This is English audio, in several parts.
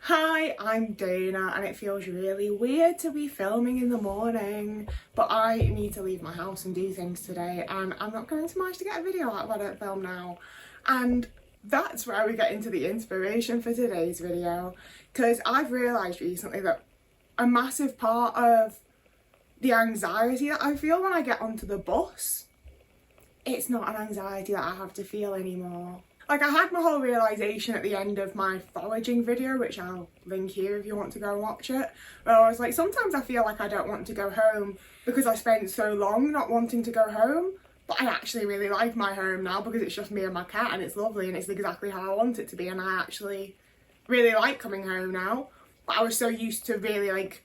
Hi, I'm Dana and it feels really weird to be filming in the morning, but I need to leave my house and do things today and I'm not going to manage to get a video out if I don't film now. And that's where we get into the inspiration for today's video, because I've realised recently that a massive part of the anxiety that I feel when I get onto the bus, it's not an anxiety that I have to feel anymore. Like, I had my whole realisation at the end of my foraging video, which I'll link here if you want to go and watch it, where I was like, sometimes I feel like I don't want to go home because I spent so long not wanting to go home, but I actually really like my home now because it's just me and my cat and it's lovely and it's exactly how I want it to be, and I actually really like coming home now. But I was so used to really like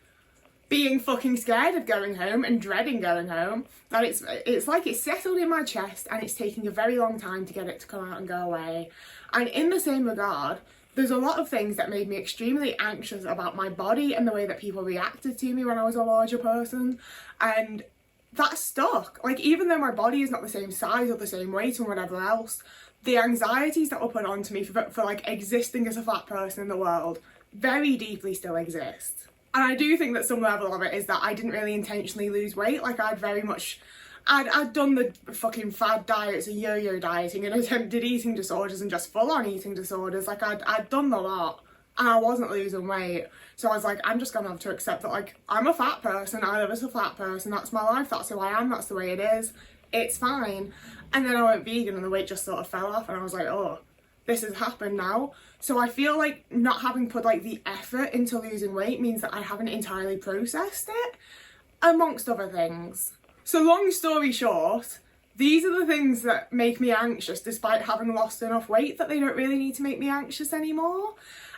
being fucking scared of going home and dreading going home that it's like it's settled in my chest and it's taking a very long time to get it to come out and go away. And in the same regard, there's a lot of things that made me extremely anxious about my body and the way that people reacted to me when I was a larger person, and that stuck. Like, even though my body is not the same size or the same weight or whatever else, the anxieties that were put onto me for like existing as a fat person in the world very deeply still exist. And I do think that some level of it is that I didn't really intentionally lose weight. Like, I'd done the fucking fad diets and yo-yo dieting and attempted eating disorders and just full-on eating disorders. Like, I'd done the lot and I wasn't losing weight. So I was like, I'm just gonna have to accept that, like, I'm a fat person, I live as a fat person, that's my life, that's who I am, that's the way it is, it's fine. And then I went vegan and the weight just sort of fell off and I was like, oh, this has happened now. So I feel like not having put like the effort into losing weight means that I haven't entirely processed it, amongst other things. So long story short, these are the things that make me anxious despite having lost enough weight that they don't really need to make me anxious anymore.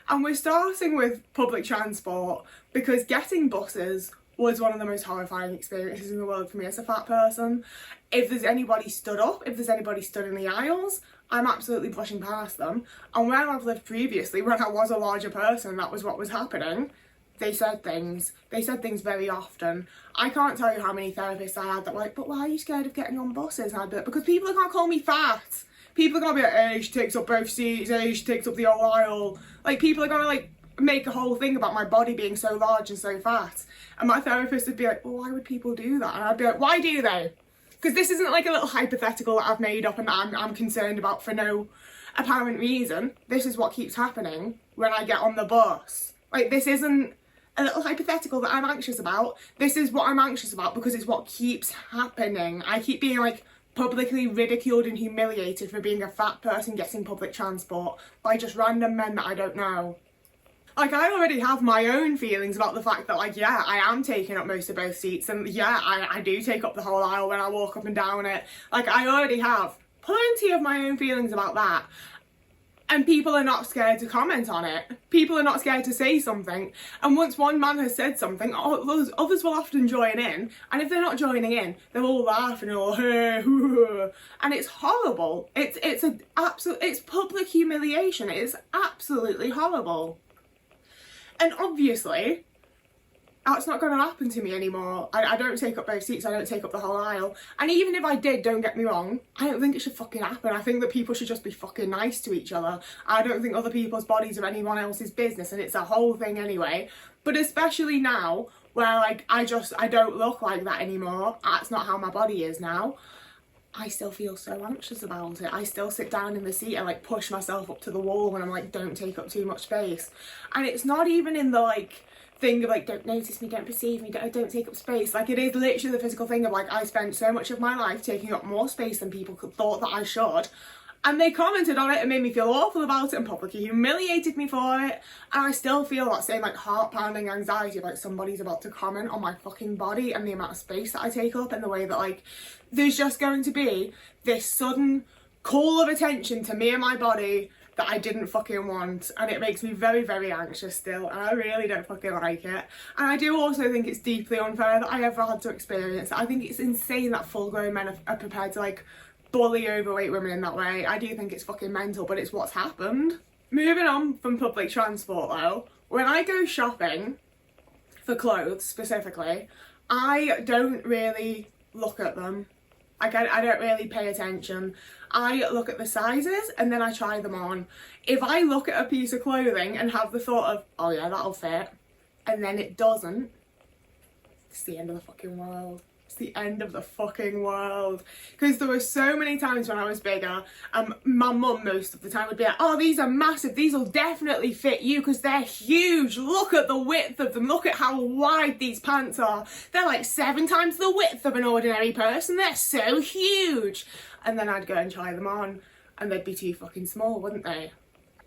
And we're starting with public transport, because getting buses was one of the most horrifying experiences in the world for me as a fat person. If there's anybody stood up, if there's anybody stood in the aisles, I'm absolutely brushing past them. And where I've lived previously, when I was a larger person, that was what was happening. They said things very often. I can't tell you how many therapists I had that were like, but why are you scared of getting on buses? And I'd be like, because people are going to call me fat. People are going to be like, hey, she takes up both seats, hey, she takes up the whole aisle. Like, people are going to like make a whole thing about my body being so large and so fat. And my therapist would be like, well, why would people do that? And I'd be like, why do they? Because this isn't like a little hypothetical that I've made up and that I'm concerned about for no apparent reason. This is what keeps happening when I get on the bus. Like, this isn't a little hypothetical that I'm anxious about. This is what I'm anxious about because it's what keeps happening. I keep being like publicly ridiculed and humiliated for being a fat person getting public transport by just random men that I don't know. Like, I already have my own feelings about the fact that, like, yeah, I am taking up most of both seats, and yeah, I do take up the whole aisle when I walk up and down it. Like, I already have plenty of my own feelings about that. And people are not scared to comment on it. People are not scared to say something. And once one man has said something, others will often join in. And if they're not joining in, they'll all laugh and all, hey, hoo. And it's horrible. It's public humiliation. It is absolutely horrible. And obviously, that's not going to happen to me anymore. I don't take up both seats, I don't take up the whole aisle. And even if I did, don't get me wrong, I don't think it should fucking happen. I think that people should just be fucking nice to each other. I don't think other people's bodies are anyone else's business, and it's a whole thing anyway. But especially now, where like I don't look like that anymore. That's not how my body is now. I still feel so anxious about it. I still sit down in the seat and like push myself up to the wall when I'm like, don't take up too much space. And it's not even in the like thing of like, don't notice me, don't perceive me, don't take up space. Like, it is literally the physical thing of like, I spent so much of my life taking up more space than people thought that I should. And they commented on it and made me feel awful about it and publicly humiliated me for it. And I still feel that same like heart-pounding anxiety of like somebody's about to comment on my fucking body and the amount of space that I take up, and the way that like there's just going to be this sudden call of attention to me and my body that I didn't fucking want. And it makes me very, very anxious still, and I really don't fucking like it. And I do also think it's deeply unfair that I ever had to experience it. I think it's insane that full-grown men are prepared to like bully overweight women in that way. I do think it's fucking mental, but it's what's happened. Moving on from public transport though, when I go shopping for clothes specifically, I don't really look at them. I don't really pay attention. I look at the sizes and then I try them on. If I look at a piece of clothing and have the thought of, oh yeah, that'll fit, and then it doesn't, it's the end of the fucking world. It's the end of the fucking world. Because there were so many times when I was bigger, my mum most of the time would be like, oh, these are massive, these will definitely fit you because they're huge. Look at the width of them, look at how wide these pants are. They're like 7 times the width of an ordinary person, they're so huge. And then I'd go and try them on and they'd be too fucking small, wouldn't they?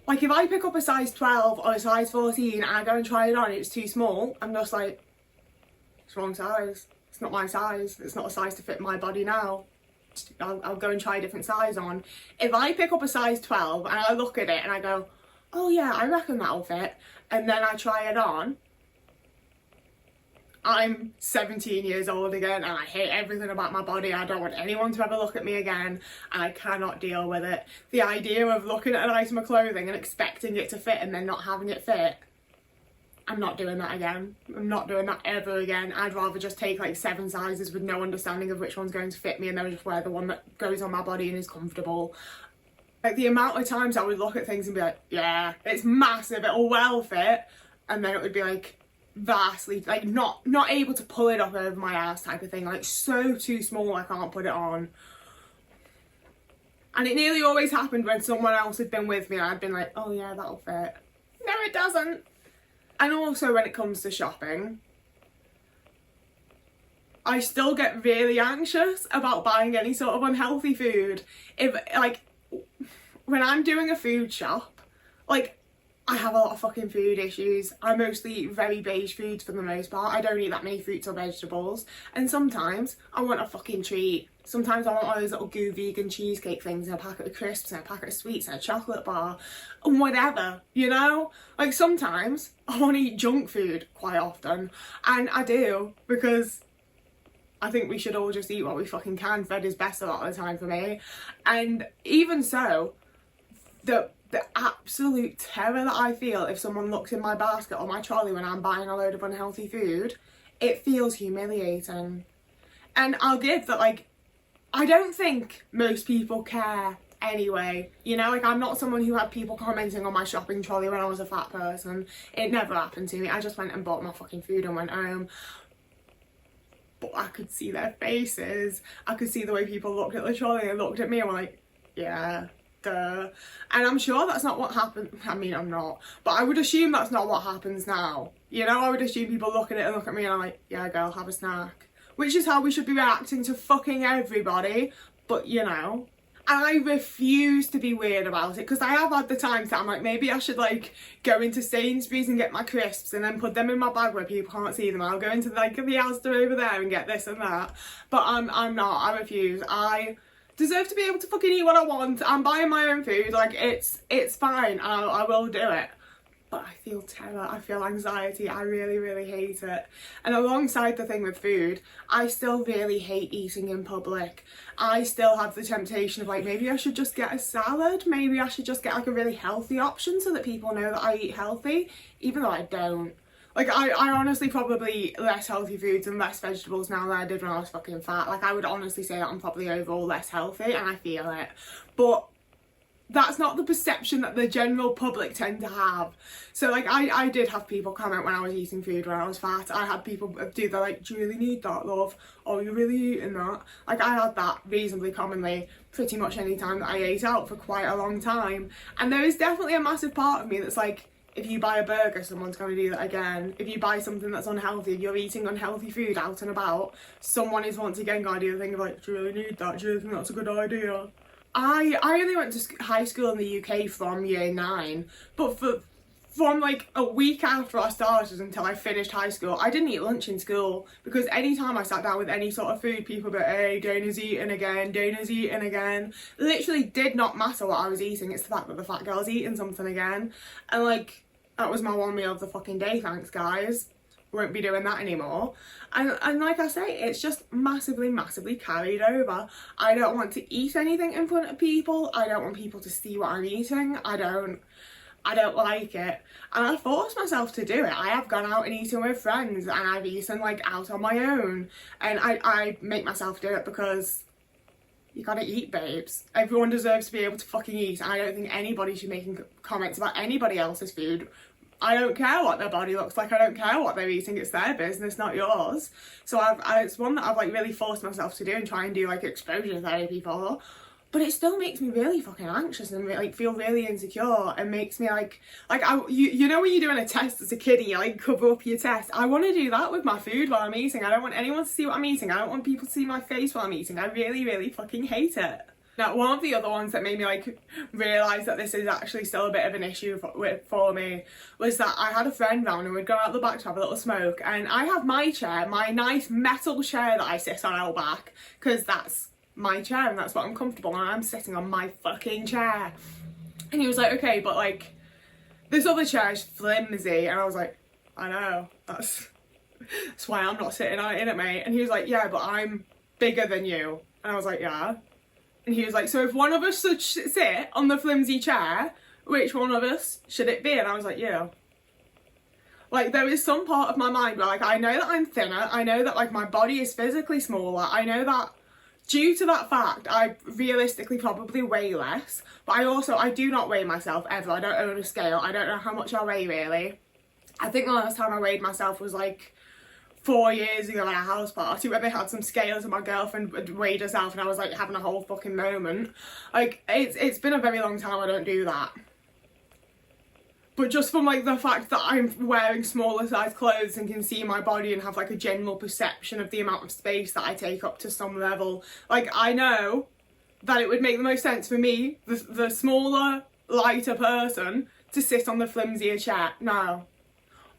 Like if I pick up a size 12 or a size 14 and I go and try it on, it's too small, I'm just like, it's wrong size. It's not my size. It's not a size to fit my body now. I'll go and try a different size on. If I pick up a size 12 and I look at it and I go, oh yeah, I reckon that'll fit, and then I try it on, I'm 17 years old again and I hate everything about my body. I don't want anyone to ever look at me again and I cannot deal with it. The idea of looking at an item of clothing and expecting it to fit and then not having it fit, I'm not doing that again. I'm not doing that ever again. I'd rather just take like 7 sizes with no understanding of which one's going to fit me and then just wear the one that goes on my body and is comfortable. Like the amount of times I would look at things and be like, yeah, it's massive, it'll well fit. And then it would be like vastly, like not able to pull it up over my ass type of thing. Like so too small I can't put it on. And it nearly always happened when someone else had been with me and I'd been like, oh yeah, that'll fit. No, it doesn't. And also when it comes to shopping, I still get really anxious about buying any sort of unhealthy food. If, like, when I'm doing a food shop, like, I have a lot of fucking food issues. I mostly eat very beige foods for the most part. I don't eat that many fruits or vegetables. And sometimes I want a fucking treat. Sometimes I want one of those little goo vegan cheesecake things and a packet of crisps and a packet of sweets and a chocolate bar and whatever, you know? Like sometimes I want to eat junk food quite often, and I do because I think we should all just eat what we fucking can. Fed is best a lot of the time for me. And even so, the absolute terror that I feel if someone looks in my basket or my trolley when I'm buying a load of unhealthy food, it feels humiliating. And I'll give that, like, I don't think most people care anyway. You know, like I'm not someone who had people commenting on my shopping trolley when I was a fat person. It never happened to me. I just went and bought my fucking food and went home. But I could see their faces. I could see the way people looked at the trolley and looked at me and were like, yeah, duh. And I'm sure that's not what happened. I mean, I'm not. But I would assume that's not what happens now. You know, I would assume people look at it and look at me and I'm like, yeah, girl, have a snack. Which is how we should be reacting to fucking everybody. But, you know. And I refuse to be weird about it, because I have had the times that I'm like, maybe I should like go into Sainsbury's and get my crisps and then put them in my bag where people can't see them. I'll go into like the Asda over there and get this and that. But I'm not. I refuse. I deserve to be able to fucking eat what I want. I'm buying my own food. Like it's fine. I will do it. But I feel terror, I feel anxiety, I really, really hate it. And alongside the thing with food, I still really hate eating in public. I still have the temptation of like, maybe I should just get a salad, maybe I should just get like a really healthy option so that people know that I eat healthy, even though I don't. Like I honestly probably eat less healthy foods and less vegetables now than I did when I was fucking fat. Like I would honestly say that I'm probably overall less healthy, and I feel it. But that's not the perception that the general public tend to have. So like I did have people comment when I was eating food when I was fat. I had people do the like, do you really need that, love? Or are you really eating that? Like I had that reasonably commonly pretty much any time that I ate out for quite a long time. And there is definitely a massive part of me that's like, if you buy a burger, someone's going to do that again. If you buy something that's unhealthy, if you're eating unhealthy food out and about, someone is once again going to do the thing of like, do you really need that? Do you really think that's a good idea? I only went to high school in the UK from year 9, but from like a week after I started until I finished high school, I didn't eat lunch in school, because anytime I sat down with any sort of food, people would be, hey, Dana's eating again, Dana's eating again. It literally did not matter what I was eating, it's the fact that the fat girl's eating something again. And like, that was my one meal of the fucking day, thanks guys. Won't be doing that anymore. And like I say, it's just massively carried over. I don't want to eat anything in front of people. I don't want people to see what I'm eating. I don't like it. And I force myself to do it. I have gone out and eaten with friends, and I've eaten like out on my own, and I make myself do it because you gotta eat, babes. Everyone deserves to be able to fucking eat. I don't think anybody should be making comments about anybody else's food. I don't care what their body looks like. I don't care what they're eating. It's their business, not yours. So it's one that I've like really forced myself to do and try and do like exposure therapy for. But it still makes me really fucking anxious and like feel really insecure, and makes me you know when you're doing a test as a kid and you like cover up your test. I want to do that with my food while I'm eating. I don't want anyone to see what I'm eating. I don't want people to see my face while I'm eating. I really, really fucking hate it. Now, one of the other ones that made me like realise that this is actually still a bit of an issue for me was that I had a friend round and we'd gone out the back to have a little smoke, and I have my chair, my nice metal chair that I sit on out back, because that's my chair and that's what I'm comfortable on. I'm sitting on my fucking chair. And he was like, okay, but like this other chair is flimsy. And I was like, I know, that's why I'm not sitting on it, innit, mate? And he was like, yeah, but I'm bigger than you. And I was like, yeah. And he was like, so if one of us should sit on the flimsy chair, which one of us should it be? And I was like, you. Like, there is some part of my mind where like I know that I'm thinner, I know that like my body is physically smaller, I know that due to that fact, I realistically probably weigh less, but I do not weigh myself ever. I don't own a scale. I don't know how much I weigh really. I think the last time I weighed myself was like 4 years ago at a house party where they had some scales and my girlfriend weighed herself and I was like having a whole fucking moment. Like, it's been a very long time I don't do that. But just from like the fact that I'm wearing smaller size clothes and can see my body and have like a general perception of the amount of space that I take up to some level, like I know that it would make the most sense for me, the smaller, lighter person, to sit on the flimsier chair. No.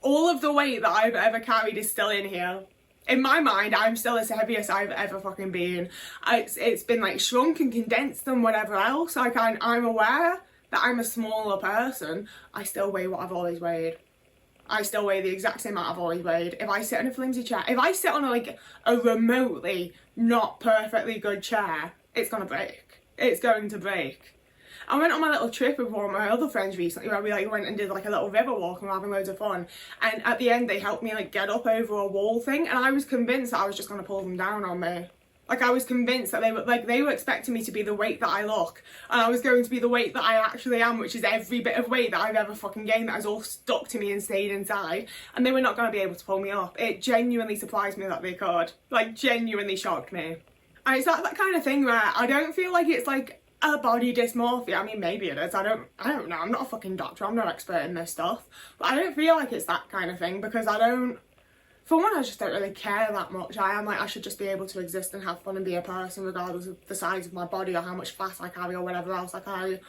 All of the weight that I've ever carried is still in here. In my mind, I'm still as heavy as I've ever fucking been. It's been like shrunk and condensed and whatever else. Like I'm aware that I'm a smaller person. I still weigh what I've always weighed. I still weigh the exact same amount I've always weighed. If I sit in a flimsy chair, if I sit on a remotely not perfectly good chair, it's gonna break. It's going to break. I went on my little trip with one of my other friends recently where we like went and did like a little river walk and were having loads of fun, and at the end they helped me like get up over a wall thing, and I was convinced that I was just gonna pull them down on me. Like, I was convinced that they were expecting me to be the weight that I look, and I was going to be the weight that I actually am, which is every bit of weight that I've ever fucking gained that has all stuck to me and stayed inside, and they were not going to be able to pull me up. It genuinely surprised me that they could. Like, genuinely shocked me. And it's that kind of thing where I don't feel like it's like a body dysmorphia. I mean, maybe it is. I don't know. I'm not a fucking doctor. I'm no expert in this stuff. But I don't feel like it's that kind of thing because for one, I just don't really care that much. I should just be able to exist and have fun and be a person regardless of the size of my body or how much fat I carry or whatever else I carry.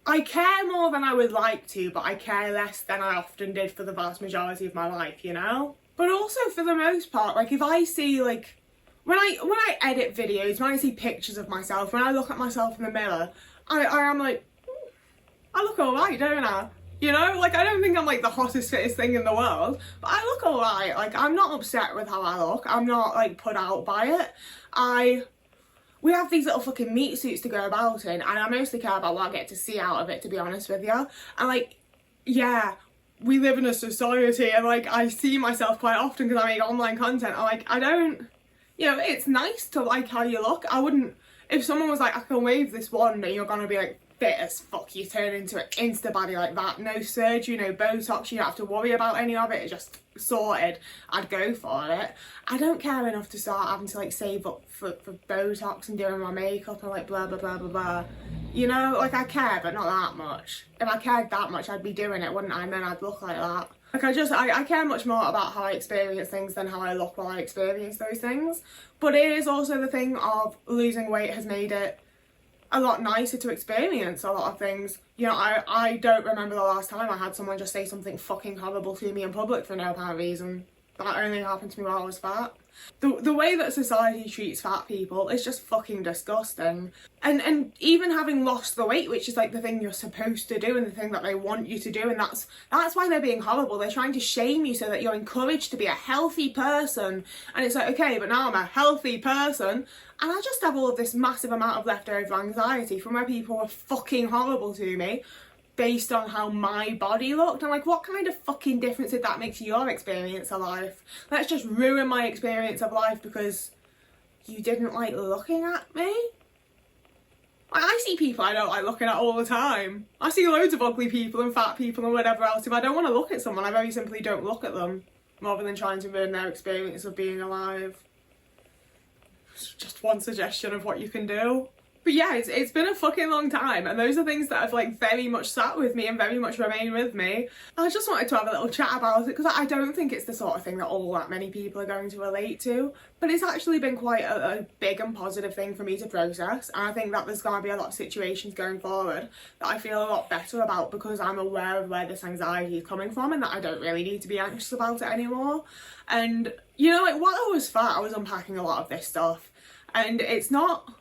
I care more than I would like to, but I care less than I often did for the vast majority of my life, you know? But also for the most part, like if I see like, when I edit videos, when I see pictures of myself, when I look at myself in the mirror, I am like, I look alright, don't I? You know, like I don't think I'm like the hottest, fittest thing in the world, but I look alright. Like I'm not upset with how I look. I'm not like put out by it. We have these little fucking meat suits to go about in, and I mostly care about what I get to see out of it, to be honest with you. And like, yeah, we live in a society, and like I see myself quite often because I make online content. I don't, you know, it's nice to like how you look. I wouldn't, if someone was like, I can wave this wand and you're gonna be like fit as fuck, you turn into an insta body like that, no surgery, no Botox, you don't have to worry about any of it, it's just sorted, I'd go for it. I don't care enough to start having to like save up for Botox and doing my makeup and like blah blah blah blah blah. You know, like I care, but not that much. If I cared that much, I'd be doing it, wouldn't I? And then I'd look like that. Like I care much more about how I experience things than how I look while I experience those things. But it is also the thing of losing weight has made it a lot nicer to experience a lot of things. You know, I don't remember the last time I had someone just say something fucking horrible to me in public for no apparent reason. That only happened to me while I was fat. The way that society treats fat people is just fucking disgusting. And even having lost the weight, which is like the thing you're supposed to do and the thing that they want you to do, and that's why they're being horrible. They're trying to shame you so that you're encouraged to be a healthy person. And it's like, okay, but now I'm a healthy person and I just have all of this massive amount of leftover anxiety from where people were fucking horrible to me based on how my body looked. I'm like, what kind of fucking difference did that make to your experience of life? Let's just ruin my experience of life because you didn't like looking at me. Like, I see people I don't like looking at all the time. I see loads of ugly people and fat people and whatever else. If I don't want to look at someone, I very simply don't look at them, rather than trying to ruin their experience of being alive. It's just one suggestion of what you can do. But yeah, it's been a fucking long time, and those are things that have like very much sat with me and very much remain with me. I just wanted to have a little chat about it because I don't think it's the sort of thing that all that many people are going to relate to, but it's actually been quite a big and positive thing for me to process, and I think that there's going to be a lot of situations going forward that I feel a lot better about because I'm aware of where this anxiety is coming from and that I don't really need to be anxious about it anymore. And you know, like while I was fat, I was unpacking a lot of this stuff, and it's not...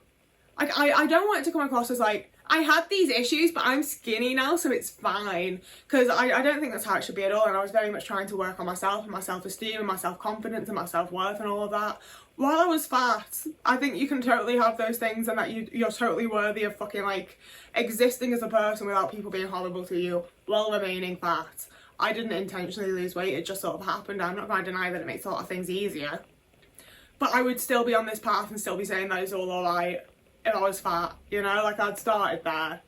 Like, I don't want it to come across as like, I had these issues, but I'm skinny now, so it's fine. Because I don't think that's how it should be at all. And I was very much trying to work on myself and my self-esteem and my self-confidence and my self-worth and all of that. While I was fat, I think you can totally have those things and that you're totally worthy of fucking, like, existing as a person without people being horrible to you while remaining fat. I didn't intentionally lose weight, it just sort of happened. I'm not going to deny that it makes a lot of things easier. But I would still be on this path and still be saying that it's all alright if I was fat, you know, like I'd started there.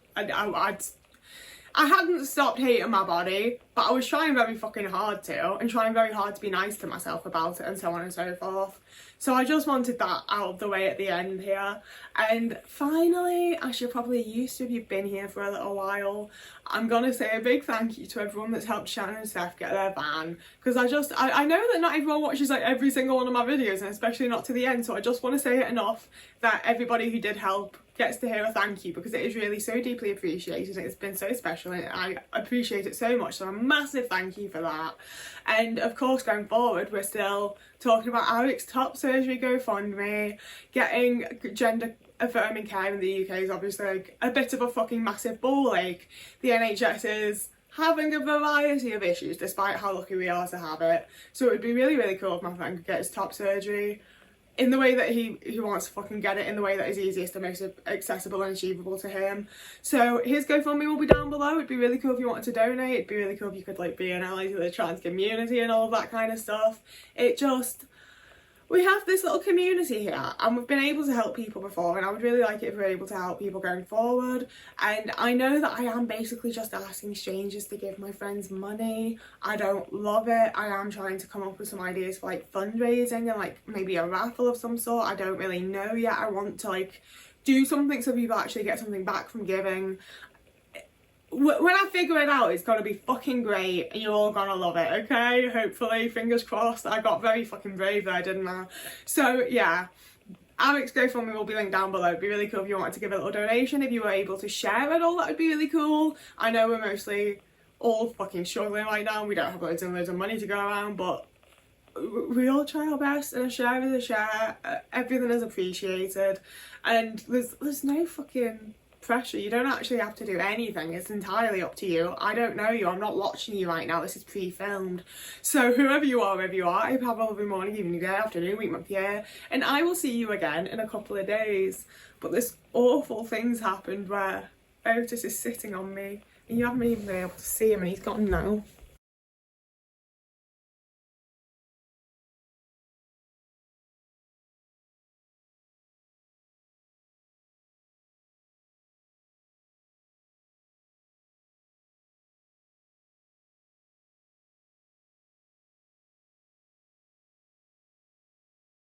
I hadn't stopped hating my body, but I was trying very fucking hard to, and trying very hard to be nice to myself about it and so on and so forth. So I just wanted that out of the way at the end here. And finally, as you're probably used to if you've been here for a little while, I'm gonna say a big thank you to everyone that's helped Shannon and Steph get their van. Because I know that not everyone watches like every single one of my videos, and especially not to the end, so I just want to say it enough that everybody who did help gets to hear a thank you, because it is really so deeply appreciated. It's been so special and I appreciate it so much, so a massive thank you for that. And of course, going forward, we're still talking about Eric's top surgery GoFundMe. Getting gender affirming care in the UK is obviously like a bit of a fucking massive ball ache. The NHS is having a variety of issues despite how lucky we are to have it, so it would be really, really cool if my friend could get his top surgery in the way that he wants to fucking get it, in the way that is easiest and most accessible and achievable to him. So his GoFundMe will be down below. It'd be really cool if you wanted to donate. It'd be really cool if you could like be an ally to the trans community and all of that kind of stuff. We have this little community here and we've been able to help people before, and I would really like it if we're able to help people going forward. And I know that I am basically just asking strangers to give my friends money. I don't love it. I am trying to come up with some ideas for like fundraising and like maybe a raffle of some sort. I don't really know yet. I want to like do something so people actually get something back from giving. When I figure it out, it's gonna be fucking great and you're all gonna love it, okay? Hopefully, fingers crossed. I got very fucking brave there, didn't I? So yeah, Eric's GoFundMe will be linked down below. It'd be really cool if you wanted to give a little donation. If you were able to share it all, that would be really cool. I know we're mostly all fucking struggling right now. We don't have loads and loads of money to go around, but we all try our best, and a share is a share. Everything is appreciated, and there's no fucking pressure. You don't actually have to do anything. It's entirely up to you. I don't know you. I'm not watching you right now. This is pre-filmed. So whoever you are, wherever you are, I hope you have a lovely morning, evening, day, afternoon, week, month, year, and I will see you again in a couple of days. But this awful thing's happened where Otis is sitting on me and you haven't even been able to see him, and he's gone now.